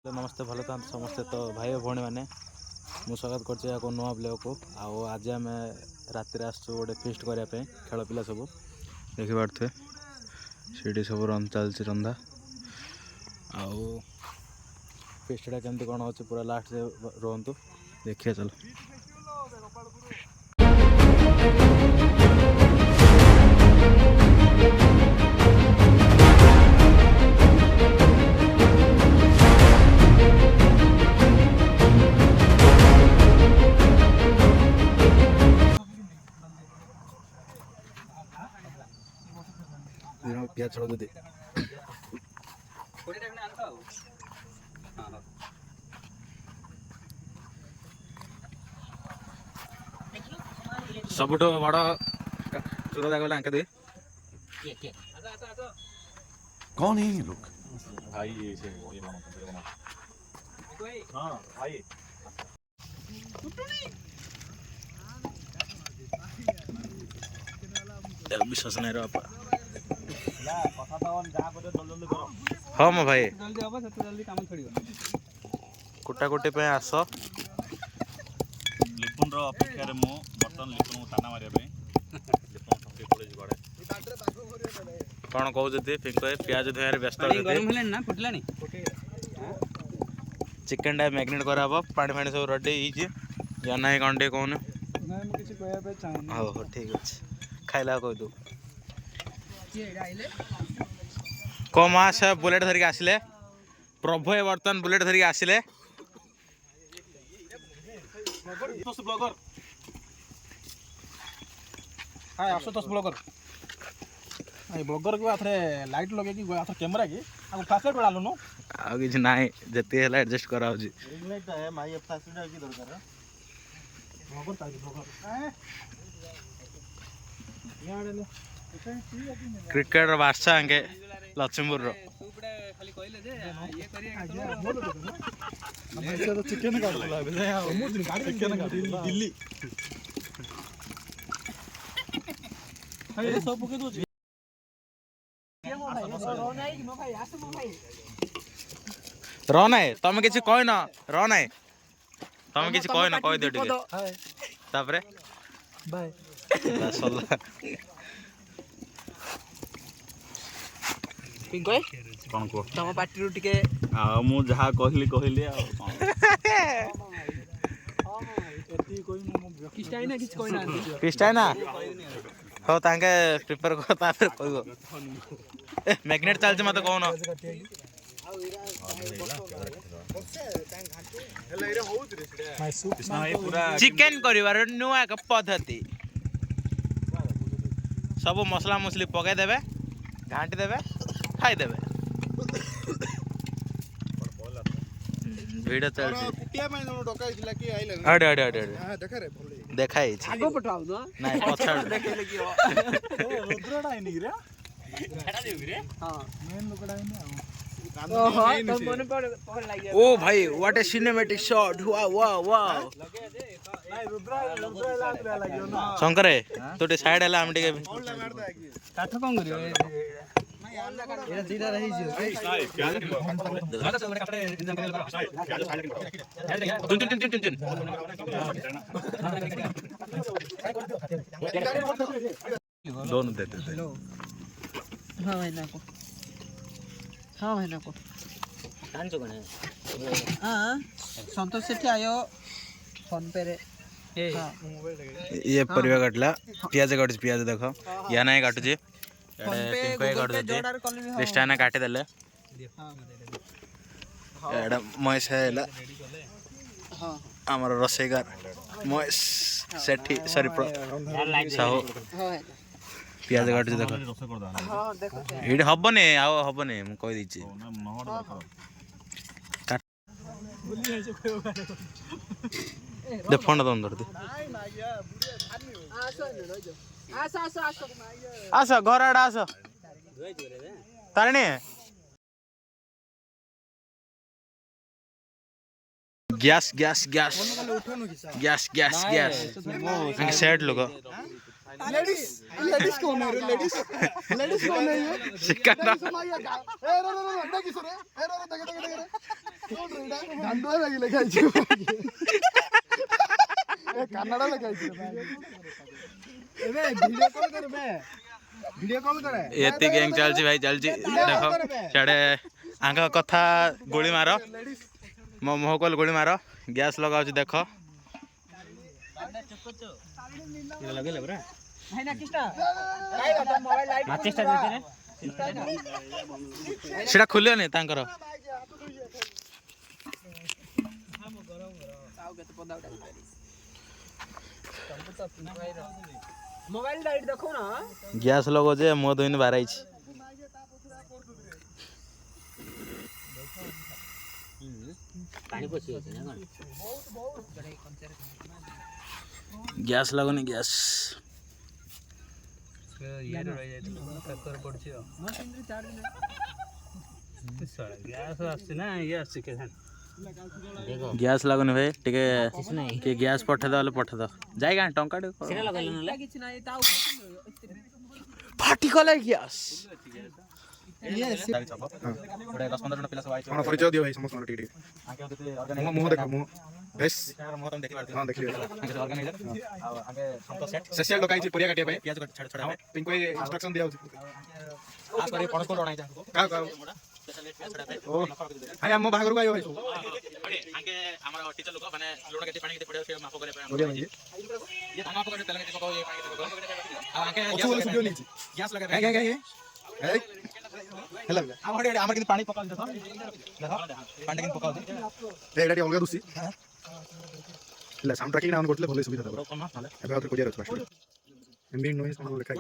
नमस्ते भले था समस्ते तो भाई भौणी मैंने मुझे स्वागत कर नुआ ब्लॉग को आज आम राति आसचु गोटे फिस्ट करने खेल पिला सब देखिपे सीढ़ी सब चलती रंधा आउ फिस्टा केमती कौन अच्छे पूरा लास्ट रुहतु देखिए चलो प्याज छोड़ दे सबुठ बड़ चोर जाग आंक दे कौन है ये लोग? भाई हाँ भाई विश्वास नहीं रहा हाँ मो भाई कुटा कुटी पे आस लिपुन अपेक्षा रे मु बर्तन लिपुन ताना मारिया पे लिपुन थके पड़े गड़े कौन कहते पिंक प्याज धोयार व्यस्त चिकेन टा मैग्नेट करा पानी फाणी सब रेडी या ना कौन टे कौन हाँ हाँ ठीक अच्छे खाइला कह दू कम आस बुलेट धरिक आसिले प्रभु बर्तन बुलेट धरिक आसिले ब्लॉगर हाय आशुतोष ब्लॉगर ये ब्लॉगर को आथरे लाइट लगे कि आथरे कैमरा की आ फ्लैशलाइट डालो नो आ किछ नाही जति हेला एडजस्ट करा होजी रिंग लाइट है माई फ्लैशलाइट की दरकार ब्लॉगर ताई ब्लॉगर याडले क्रिकेट बादशाह अंके लक्ष्मीपुर रो खाली कहले जे ये करिए तो चिकन काटला बे मु गाड़ी चिकन काट दिल्ली ये सब पके दो रो नाय तमे किछ कहै न रो नाय तमे किछ कहै न कह दे टिके तापरे बाय सल्ला पिंकोय कौन को तम पार्टी रो टिके आ मु जहा कहली कहली आ किस्टा ना हो तांके प्रिपेयर कर तापर कहबो मैग्नेट चल जे मते कोन चिकन करिवार नुआ के पद्धति सब मसला मसली पकाई देबे घांटी देबे खाई देबे वीडियो चल छी कुटिया में डकाई दिला कि आइले अडे अडे अडे हां देखा रे देखाई छी आगो पठाउ न नाही पछाड़ देखेले कि रुद्रडा है नी रे छाड़ा देउ रे हां मेन लोकडा है नी ओहो तो मने पड़ लाग ओ भाई what A cinematic shot wow wow wow नहीं रुद्रा लाग लागियो ना शंकरे तोटे साइड हला हम टिके काठ कोन करियो ए सीधा रही जो दोनों देते हां भाई ना को कांचो कने हां संतोष सेठी आयो फोन पे रे ये परिवा काटला प्याज काटछ प्याज देखो या नाही काटुची पिंपे काटुची रिस्टाना काटी देले एडा महेश हैला हां हमर रसेगार महेश सेठी सॉरी साहो हां प्याज काटछ देखो हां देखो एडी हबने आ हबने म कहि दिछि दे फोन दन धर दे आस घर आड़ आस तारणी गैस गैस गैस गैस गैस गैस सेट लोग लेडीज कौन है रे लेडीज कौन है ये सिकंदर ए रे देखि सर ए रे कौन रे गांडो लागी लगाई छी ए कन्नड़ लगाई छी एबे वीडियो कॉल करे एती गैंग चलची भाई चलची देखो छड़े आंका कथा गोली मारो मो मुह को गोली मारो गैस लगाउछ देखो लगे बरा है ना किस्टा काय बात मोबाइल लाइट माचिस्टा देते रे सेटा खुलियो नै तांकर मोबाइल लाइट देखो ना गैस लगो जे मो दोइन बाराई छी पानी पसी होते ना गैस लगोनी गैस यार रह जाय पेपर पड़छ मशीन चार्ज नै सर गैस आछे ना ये आछे के देखो गैस लगोनी भाई टिके के गैस पठे दले पठे द जाई गां टंका सेना लगल न किछ ना ता फाटी गले गैस ये बड़े 10-15 जन पिला सब आइ कौन परिचय दियो भाई समस्त टिके आके होते ऑर्गेनाइजर मुंह देखो मुंह बेस मुंह तुम देखि पारते हां देखिए आके ऑर्गेनाइजर आ आगे संतो सेट सेसियल लोकाई छी परिया काटिया भाई पियाज को छड़ छड़ा पिन कोई इंस्ट्रक्शन दिया आ करे पणस को डणाई जाको का का स्पेशल पियाज छड़ा पे ओ हाय हम बाहर को आयो भाई आगे हमारा टीचर लोग माने लुण के पानी के पड़े से माफ करे बढ़िया भाई ये धान माफ करे तेल के पकाओ ये पानी के पकाओ आ आगे ओछो वाला वीडियो नीचे गैस लगा काय काय काय हेला हमर हमर किन पानी पकाओ देखो देखो पानी किन पकाओ ए एटा अलगा दुसी हेला साउंड ट्रैकिंग डाउन करतले भले सुविधा दबा एबे आउट कोरिया रहछ एम्बिएंट नॉइज हम लिखा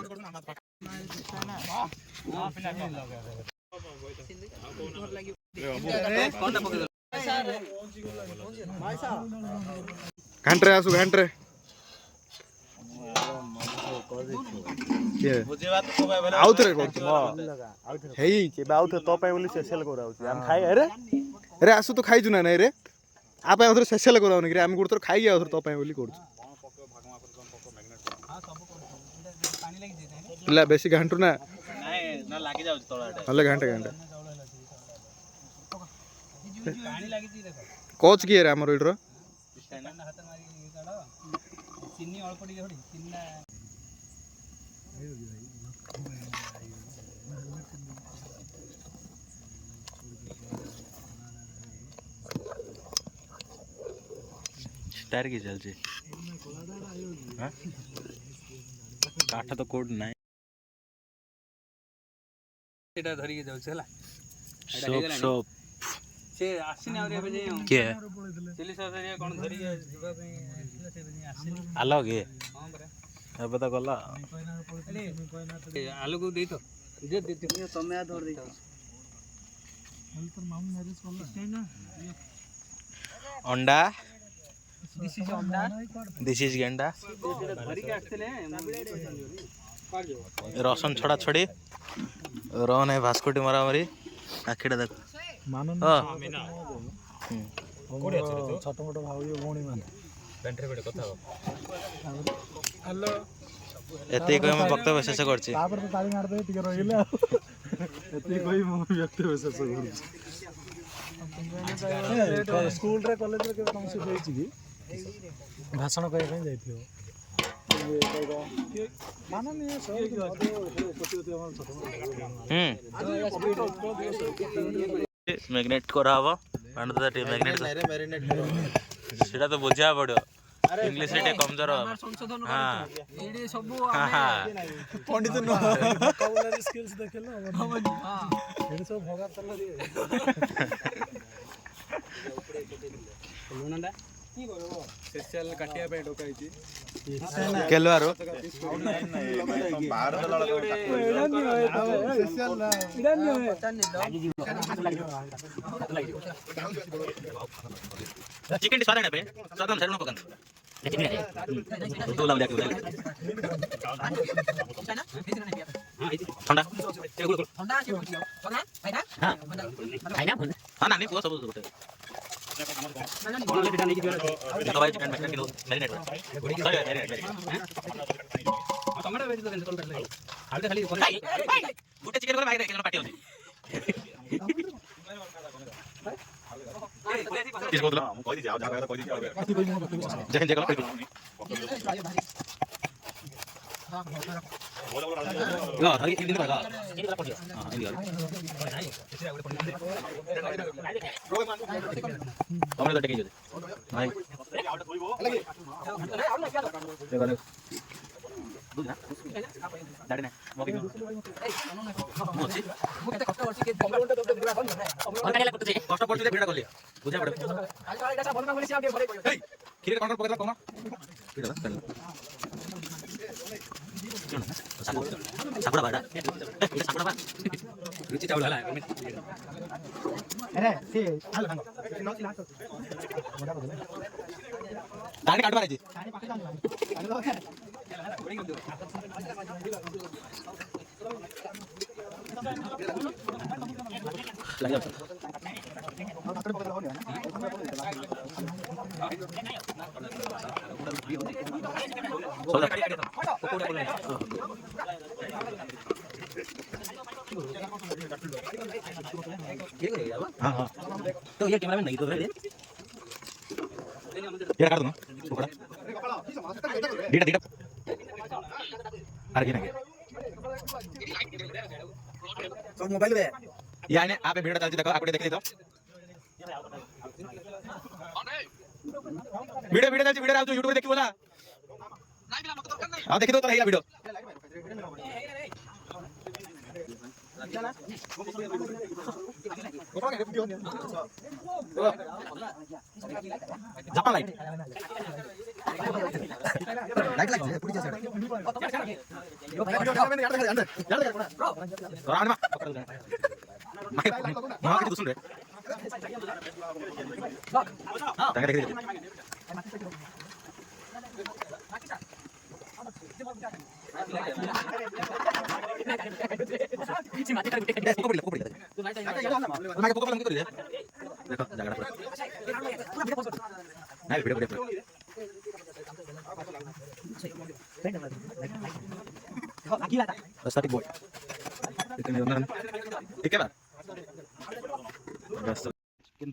घंटे आसु घंटे के बुझे बात को भाई आउथरे करछ हेई के बाउथ तो पे बोली स्पेशल कराउछी हम खाई अरे अरे आसु तो खाइजु ना नै रे आ पे आउथरे स्पेशल कराउनी रे हम गुडतर खाइ आउथरे तो पे बोली करछ पिला बेसी घंटू ना नहीं ना लागी जाउछ तळाटे हले घंटे घंटे पानी लागी छी देखो कोच की रे हमर इडरो हाथ मारी काढो चिन्नी अल्प टिके होडी चिन्ना स्टार की चलची हां काठ तो कोड नाही एटा धरि के जाउ छला सोप सोप से आसिन आउरे बजे के चिली सॉस रे कोन धरि के जिबा पे आसिला से बजे आसिन आलो के हां बरा अब तो गला आलू को दे तो दे तमे आ धर दे हल पर मामू मैरिज करला ना अंडा दिस इज अंडा दिस इज गेंडा धरि के आछले काट जो रसन छड़ा छड़ी रोहन है भास्कोटी मरा मरी आखिड़ा देख मानन कोडी अच्छे तो छोट मोट भाई भौणी मान बेंटरे बेटे कथा हो हेलो एते कोई हम वक्तव्य शेष करछि तापर तो ताली मार दे टिके रहिले एते कोई मो वक्तव्य शेष करछि स्कूल रे कॉलेज रे के तुम से होई छी भाषण करै कहीं जाइथियो माननीय सर मैग्नेट करा हबो पांड द टी मैग्नेट सेटा तो बुझा पड़ो इंग्लिश रे कमजोर संशोधन हां एडी सब हां पंडित नो वोकैबुलरी स्किल्स देखेलो हां एडी सब भगा चला रे लुनंदा की करबो स्पेशल काटिया पे डोकाई छी केलवारो बाहर चिकन डी सारा पे सदम सर न पकन तो लाव जाके ठंडा ठंडा के पूछियो बना भाई ना भाई ना हां ना नहीं को सब गोटे चिकन मैरिनेट ଟମାଟୋ ଭେଜି ଦେବେ କଲ୍ କରିଲେ ଆଳୁ ଖାଲି ଗୋଟେ ଚିକେନ କରି ବାକି ପାଟି ଅଛି किस बोतल कोई दी जाओ जाओ कोई दी जाओ जैसे जगह कोई ना थरी एक दिन का चिकेन का पड़ियो हां इंडिया हमने तो टेके जो भाई देखो दूध ना दाड़ी ना मोगी मोची मुझे कष्ट होची के बंगला तो पूरा बंद है और काला करते कष्ट पड़ते भिड़ा करलिया बुझा पड़े आज वाला गासा बंद कर से आगे भरे ए खीरे काउंटर पकड़ कोना भिड़ा चल साकुड़ा बाड़ा ए साकुड़ा बा रुचि चावल वाला अरे से हाल भांगो नोची लातो दाढ़ी काट मारे जी लग जा हाँ हाँ तो ये कैमरा में नहीं तो रे ये काट दो ना टुकड़ा डीटा डीटा अरे गिना गया तो मोबाइल में यानी आप वीडियो डालते देखो आपको देख ली तो वीडियो वीडियो डालते वीडियो डालते YouTube पे देखी बोला हां देखी तो रहेगा वीडियो जापान लाइट लाइट पूरी जैसे राण मा मां के दुसरे तांगे देख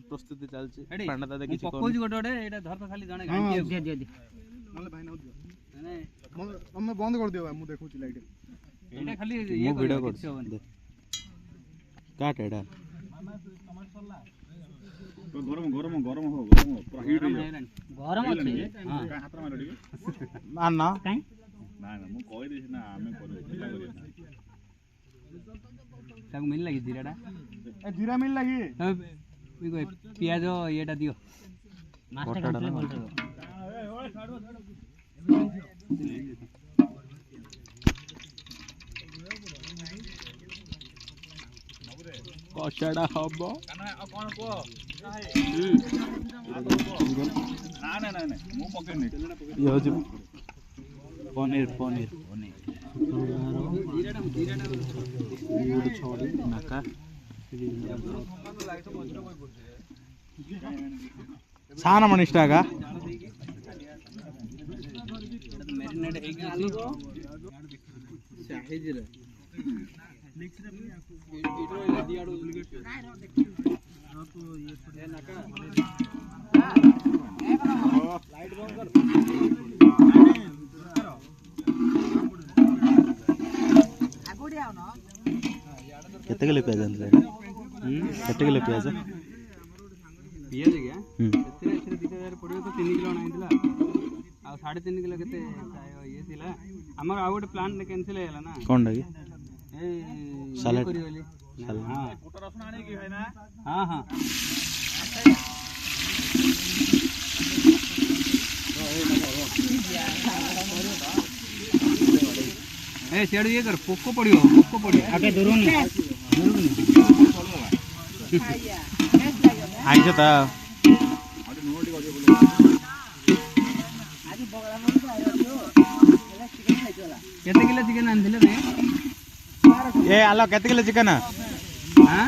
प्रस्तुति चलछि पांडा दादा किछि पकोज गोटे गोटे एटा धर तो खाली जणे गांटी दे दे दे नले भाई ना दियो मैं बंद कर दियो मु देखुची लाइट एटा खाली ये वीडियो कर काट एडा गरम गरम गरम हो पूरा हीट गरम अछि हां का हाथ मार दियो मान ना काई ना ना मु कहि देछि ना हमें करू चिल्ला करियो ताको मिल लगी जीराटा ए जीरा मिल लगी पियाज येटा दियो मास्टर कंट्रोल बोल रहे कषाड़ा हबो कोन को ना ना ना मु पकड़नी ये हो जी पनीर पनीर जीराटा छोड़ी नाका साना मन इष्ट आगा मैरिनेट हे कि साइज रे लाइट बंद कर केते किलो प्याज आनले केते किलो प्याज पियाज क्या एतरे एतरे 2000 पड़ियो तो 3 किलो आनाइतला आ 3.5 किलो केते ये थिला हमर आ गोटे प्लान कैंसिल हेला ना कोन लागी ए सलाड करी बोली हां कोटा रसुन आने की है ना हां हां ए सेड ये कर पोको पड़ियो आगे दुरुनी आइछ त केते किलो चिकन आनथिले रे ए आलो केते किलो चिकन हां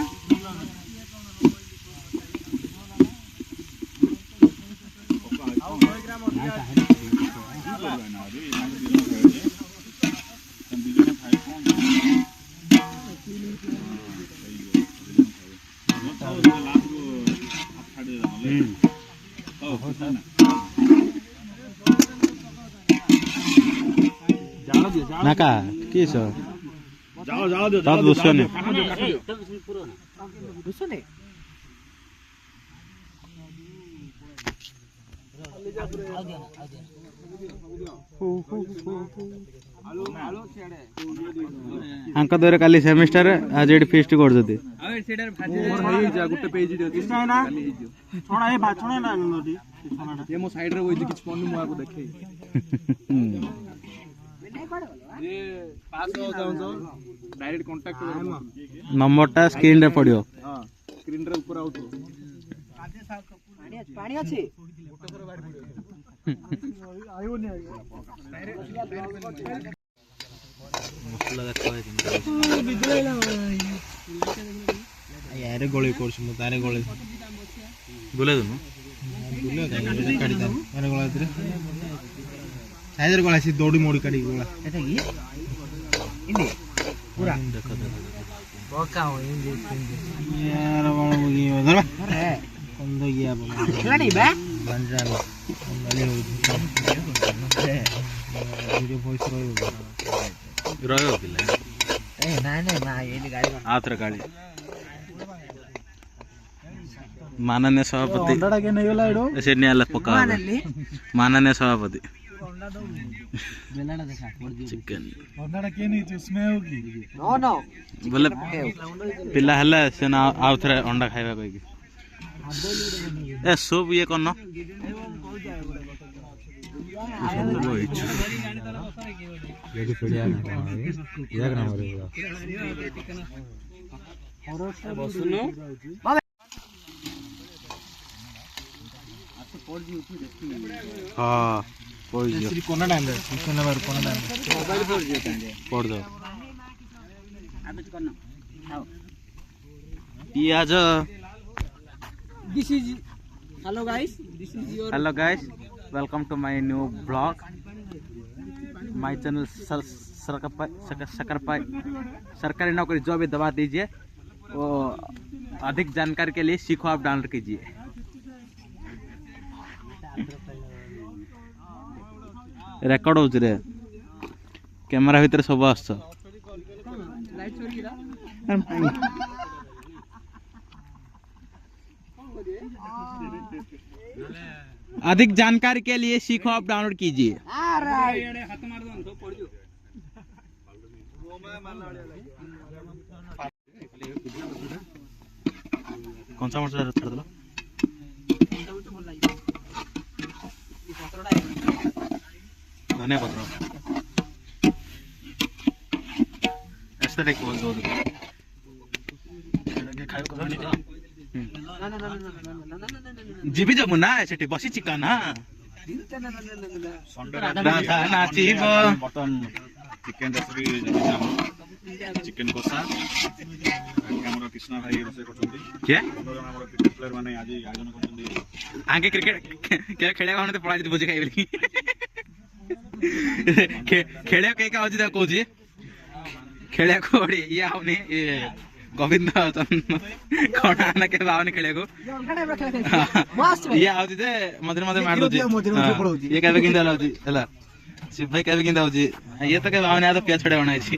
ନା କା କିସ जाओ जाओ दो ତାତ ବୁଝୁନି ଆଙ୍କ ଦରେ କାଲି ସେମିଷ୍ଟାର ଆଜି ଏଠି ଫିଷ୍ଟ କରୁଛନ୍ତି ଗୋଟେ ପେଜ ଛଣା ଏ ଛଣା ନା ନଦି ଛଣାଟା ଏ ମୋ ସାଇଡ ରେ ବଇଛି କିଛି ପନି ମୁଁ ଆକୁ ଦେଖେଇ ये पास हो जाऊं तो डायरेक्ट कांटेक्ट करो ନମ୍ବରଟା ସ୍କ୍ରିନରେ ପଡ଼ିବ हां स्क्रीन रे ऊपर आउ तो पानी अछि आयो नहीं आयो ମସଲା ଦେଖ यारे गोळे कोर्स मु तारे गोळे ବୁଲେଇ ଦେବୁ बुले काढी दे यारे गोळे तरे साइजर गोळा सी दौड़ी मोड़ी काढी गोळा एटा की इंदे पूरा ଦେଖ ଦେଖ बका हो इंदे यार बाबा मुगी धर अरे कंद गया बाबा लाडी बा बंजा बंजाली हो वीडियो वॉइस ରହିବ ପିଲା ए ना ना ये गाड़ी ଆଉଥରେ କାଳି माननीय सभापति अंडाडा के नहीं होला एडो से नियाला पका माननीय सभापति बेलाडा देखा चिकन अंडाडा के नहीं तो उसमें होगी नो नो बोले पिला हला से ना आउथरे अंडा खाइबा कहि ए सब ये कोन रेडी पड़िया ना याक ना मरे बसुनो हां कोई जो श्री कोना टाइम रे कोना बार कोना टाइम मोबाइल फोड़ दियो तांगे पढ़ दो आबे करना आओ पियाज this is hello guys this is your hello guys welcome to my new blog my channel सरकारी नौकरी जो भी दबा दीजिए वो अधिक जानकारी के लिए सीखो आप डाउनलोड कीजिए रेकर्ड हो रे कैमरा भीतर सब आस लाइट चोरी रा अधिक जानकारी के लिए सीखो आप डाउनलोड कीजिए हाथ मार दो तो पड़ जो कौन सा मसला छाड़ दलो धनिया पत्र ऐसे देख बोल दो खायो को नहीं जीबी जब ना सेठी बसी चिका ना राधा नाचिब बटन चिकन रेसिपी चिकन कोसा हमर कृष्णा भाई रोसे करछथि के हमर क्रिकेट प्लेयर माने आज आयोजन करछथि आगे क्रिकेट के खेले कोन पळा जति बुझी खाइबली खेले के का होजी कहूची खेले को ये आउनी गोविंद कोना ना के बावनी खेले को ये आउती दे मधुर मधुर मार दोजी ये केबे किंदा लाउती हला शिव भाई केबे किंदा होजी ये तो के बावनी आ तो पिया छड़े बनाई छी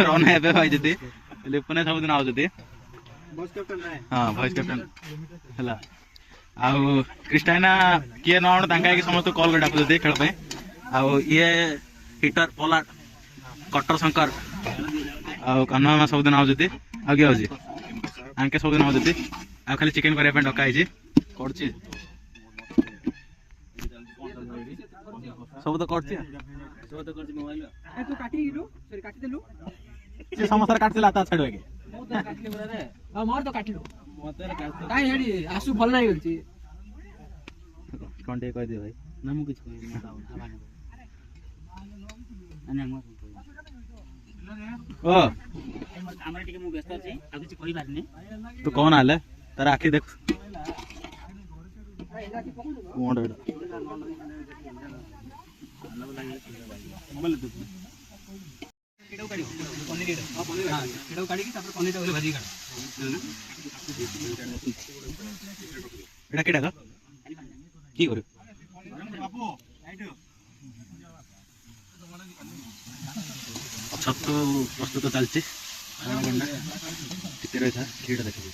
रोना हेबे भाई जति लेपने सब दिन आउ जति बॉस कैप्टन है हां वाइस कैप्टन हला आ क्रिस्टाना के नॉन तांका के समस्त कॉल कर डाकु जति खेल पे आ ये हिटर पोलार्ड कटर शंकर आ कन्ना में सब दिन आउ जति आगे हो जी आंके सब दिन होती आ खाली चिकन करे पे डका है जी करछि सब तो करछि मोबाइल ए तू काटी लो सॉरी काटी देलु से समोसा काट देला ता छडवे के मु तो काटले बरा रे आ मार तो काटिलो मते काट काई हेडी आसु भल नाही गलची कोन कह दे भाई ना मु किछ कहि ना मु ओ हमरा टिके मु व्यस्त अछि आ किछ कहि बारनी तू कौन आले तार आखी देख कोन रे मोबाइल दे केडो काडी पनीर हां पनीर हां केडो काडी की तापर पनीर भाजी काड एटा केडा का কি করে ଛତୁ ପ୍ରସ୍ତୁତ ଚାଲିଛି ଟିକେ ରହିଥା କ୍ଷୀରଟା ଦେଖିବି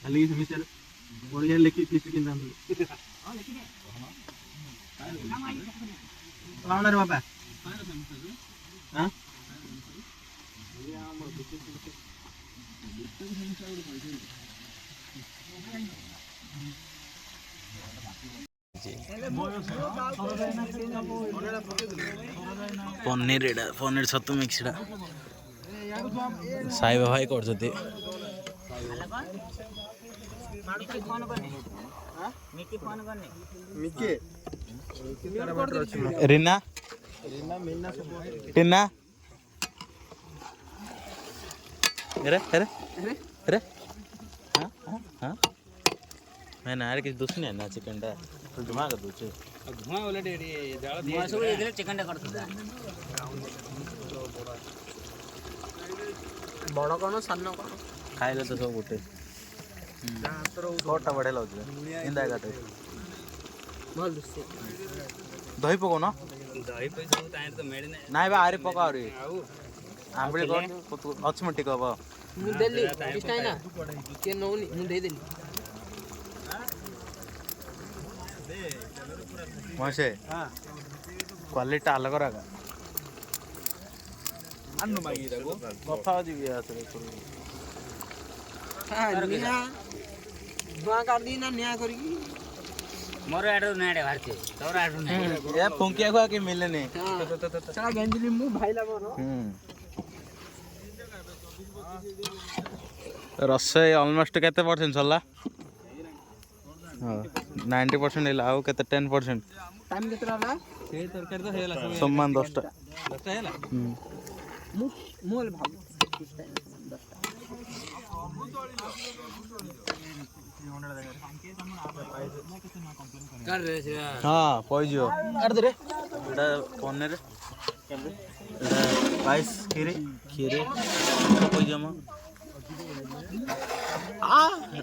ଖାଲି ସେମିଷ୍ଟାର ବଢ଼ିଆ ଲେଖି ଫିଷ୍ଟ କିଣିଥାନ୍ତୁ ବାପା ହଁ ପନିର ଏଇଟା ପନିର ଛତୁ ମିକ୍ସ ଏଇଟା ସାଇବା ଭାଇ କରୁଛନ୍ତି रीना टीना अरे अरे अरे हाँ हाँ हाँ मैं ना यार किसी दूसरी नहीं है ना चिकन डा तो धुआं कर दूचे ଧୂଆଁ ଓଲେଟେ ଜାଳ ଧୂଆଁ ସବୁ ଦେଇଦେଲେ ଚିକେନଟା କରିଥିଲା ବଡ଼ କ'ଣ ସାନ କ'ଣ ଖାଇଲେ ତ ସବୁ ଗୋଟେ ଛଅଟା ବଢ଼ିଆ ଲାଗୁଛି ଇନ୍ଦା ଏଗାରଟା ଭଲ ଦିଶୁଛି ଦହି ପକଉନ ଦହି ପହି ସବୁ ତାହିଁରେ ତ ମିଳିନି ନାଇଁ ବା ଆହୁରି ପକା ଆହୁରି ଆଉ ଆମ୍ବିଳି କର ଅଛି ମୁଁ ଟିକେ ହବ ମୁଁ ଦେଲି କିଛି ନାହିଁ ନା କିଏ ନେଉନି ମୁଁ ଦେଇଦେଲି ମହେଶ କ୍ୱାଲିଟିଟା ଅଲଗା ରାଗା କଥା ଯିବି ଧୂଆଁ କାଢ଼ି ନା ନିଆଁ କରିକି ମୋର ଆଡ଼ୁ ନାଁଟେ ବାହାରିଛି ତୋର ଆଡ଼ୁ ନାହିଁ ଏ ଫୁଙ୍କିଆକୁ ଆଉ କି ମିଲେନି ସେଟା ଗେଞ୍ଜିଲି ମୁଁ ଭାଇଲା ମୋର ରୋଷେଇ ଅଲମୋଷ୍ଟ କେତେ ପରସେଣ୍ଟ ସରିଲା ହଁ 90% ହେଲା ଆଉ କେତେ 10% ଟାଇମ୍ କେତେଟା ହେଲା ସେ ତରକାରୀ ତ ହେଇଗଲା ସବୁ ସମାନ 10ଟା 10ଟା ହେଲା ମୁଁ ହେଲେ ଭାବୁ ହଁ ପଇଯିବ ଏଇଟା ପନିର ଏଇଟା ପାଇସ୍ କ୍ଷୀରି ପଇଯିବ ମ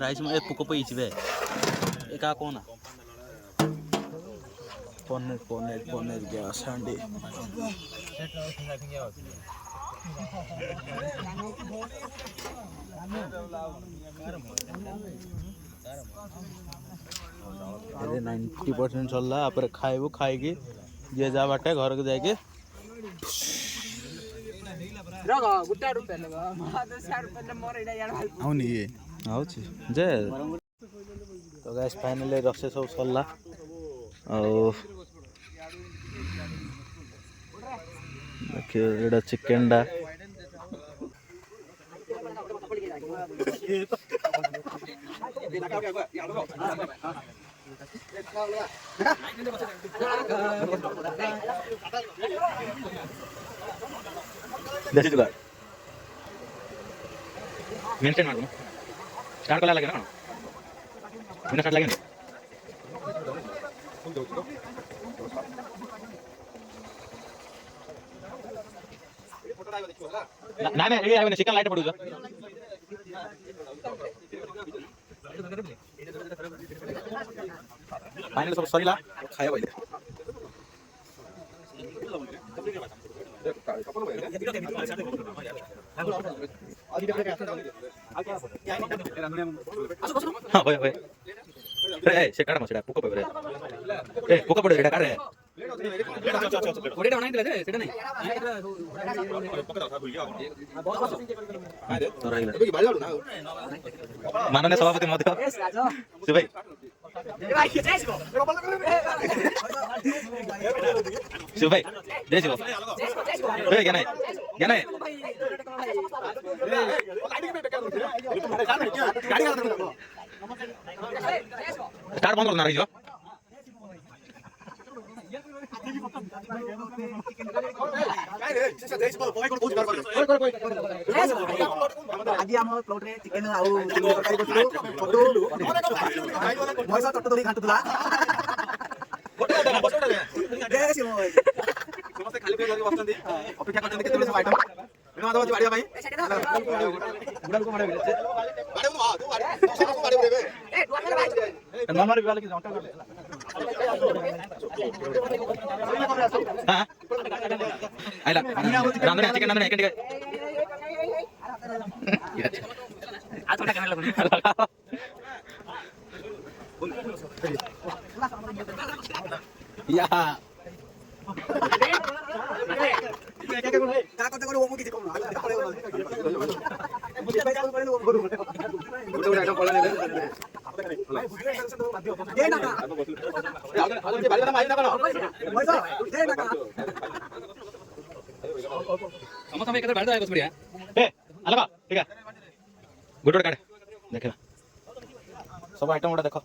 ରାଇସ୍ ଏ ପୋକ ପଇଛି ବେ ଏ କାହା କହନା ପନିର ଗ୍ୟାସ୍ ହାଣ୍ଡି ଏବେ 90% ସରିଲା ତାପରେ ଖାଇବୁ ଖାଇକି ଯିଏ ଯାହା ବାଟେ ଘରକୁ ଯାଇକି ଆଉନି ଇଏ ଆଉଛି ଯେ ତ ଗ୍ୟାସ୍ ଫାଇନାଲି ରୋଷେଇ ସବୁ ସରିଲା ଆଉ ଦେଖିବ ଏଇଟା ଚିକେନଟା देसी जुगाड़ मेंटेन मारो स्टार्ट कला लगे ना बिना स्टार्ट लगे ना ना ये आवे चिकन लाइट पड़ू जा फाइनल सब सरीला खाया बोले हाँ भाई भाई ए से काट मछड़ा पुको पे ए पुको पड़े एटा काट रे ओडेटा बनाई देले सेटा नहीं तो रहिला माननीय सभापति महोदय से भाई शिव भाई जय शिव क्या नहीं स्टार्ट बंद करना रही हो আজি আমার প্লটরে চিকেন আউ তরকারি করছিল ফটো ভয়সা চট্ট ধরি ঘাঁটুলা ସମସ୍ତେ ଖାଲି ପେଟ ଧରି ବସିଛନ୍ତି ଅପେକ୍ଷା କରିଛନ୍ତି କେତେବେଳେ ସବୁ ଆଇଟମ ଏଣୁ ମାଧବ ବାଡ଼ିବା ପାଇଁ ବୁଢ଼ାକୁ ମାରିବେ ନର୍ମାଲ ବିବାହ କି ଜଣ୍ଟା କଲେ ଆଇଲା ରାନ୍ଧୁନି ଚିକେନ ରାନ୍ଧୁନି ଟିକେ ଆଛା କେମନ ଲାଗୁନି या क्या करते करो वो मुझे कौन ये ना ये बारी मारी ना करो ये ना समझ में किधर बैठ जाएगा कुछ बढ़िया ए अलग ठीक है गुड काट देखे सब आइटम गुड़ा देखो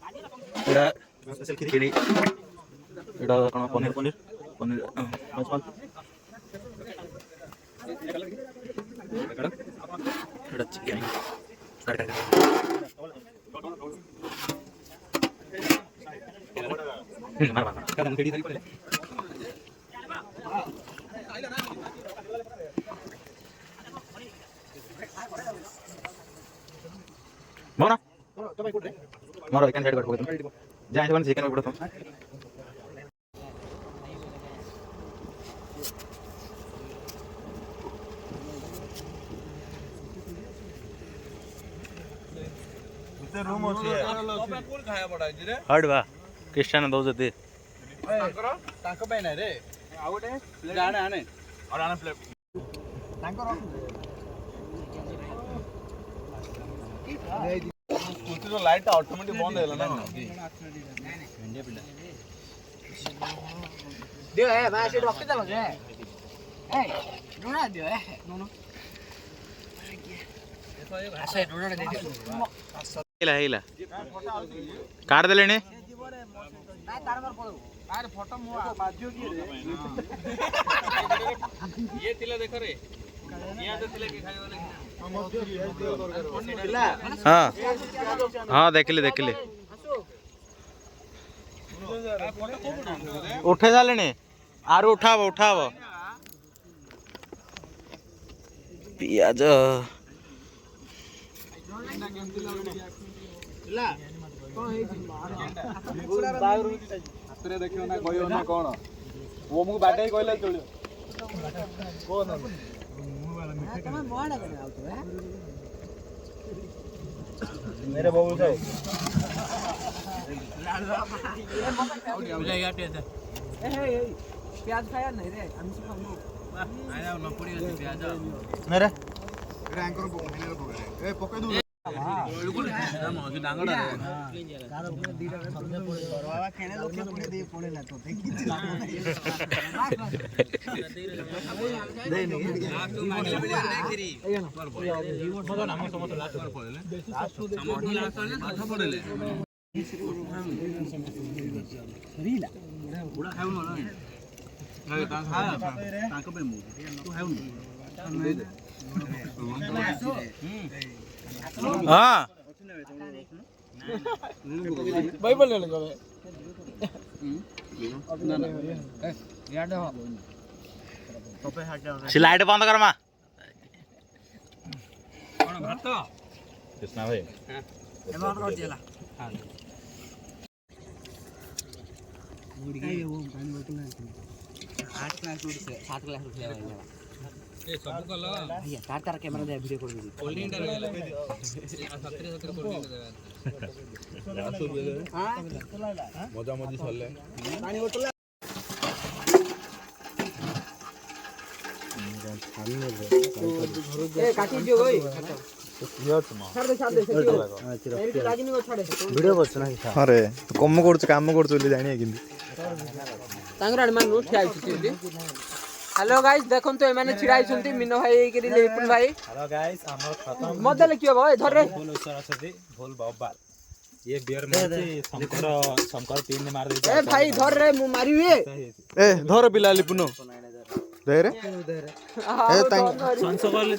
एड़ा स्पेशल खिचड़ी एड़ा कोन पनीर पनीर पनीर मछली एड़ा चिकन स्टार्ट कर मार मार कदम खिचड़ी धरी पड़े मोना मारो चिकन साइड कर तुम जाए तो चिकन में पड़ो तुम रूम अछि कोन खाया पड़ा रे हट बा क्रिश्चियन दो जते तांको पे ना रे आ गोटे जाने आने और आने प्लेट तांको तो लाइट ऑटोमेटिक बंद होला ना दियो है मैं से रखते दलो जे ए नोना दियो है नोनो ऐसे नोना दे दियो हिला हिला काट देलेने ना तार मार पड़ो अरे फोटो मु बाजियो की रे ये तिला देखो रे यहाँ तो तिला के खाए वाले हाँ हाँ देखले देखले उठे जालेने आरो उठाव उठाव पियाज हातरे देखियो ना गयो ना कोन वो मु बाटे कहला चलियो कोन तुम्हें मोड़ कर आउतो है मेरे बबू साहब प्याज खाया नहीं रे हम से खाऊ आया न पड़ी गई प्याज मेरे रैंकर ए पके दू डांगड़ा खेले लोग के पुणे दे पुणे ना तो देखी दे नहीं लास्ट माने नहीं करी मजा नाम समस्त लास्ट पर पड़ले लास्ट ने कथा पड़ले सरीला बुढ़ा खाऊ न नहीं ताको पे मु तू खाऊ न हाँ बाइबल ले लो ना ना याद हो टोपे हट जाओ से लाइट बंद कर मा कौन भात कृष्णा भाई एमा कर दिला हां मुड़ी वो पानी बोतल ना 8 क्लास उड़ से 7 क्लास उठ गया ए सब कल भैया तार तार कैमरा दे वीडियो कर दी होल्डिंग डाल 17 होल्डिंग हां मजा मजी सरले पानी बोतल ए काटी दियो गई छाड़ दे दियो मेरी राजी नहीं छाड़े वीडियो करछ ना अरे तू कम करछ काम करछ बोली जानि किंदी तांगराड मान उठ आइ छी हेलो गाइस देखन तो एमाने छिड़ाई छंती मिनो भाई के लिपुन भाई हेलो गाइस हमर खत्म मदले कियो भाई धर रे बोल सरस्वती बोल बाबा ये बियर मारची शंकर तीन ने मार दे ए भाई धर रे मु मारिवे ए धर बिलाली पुनो दे रे ए संसो करले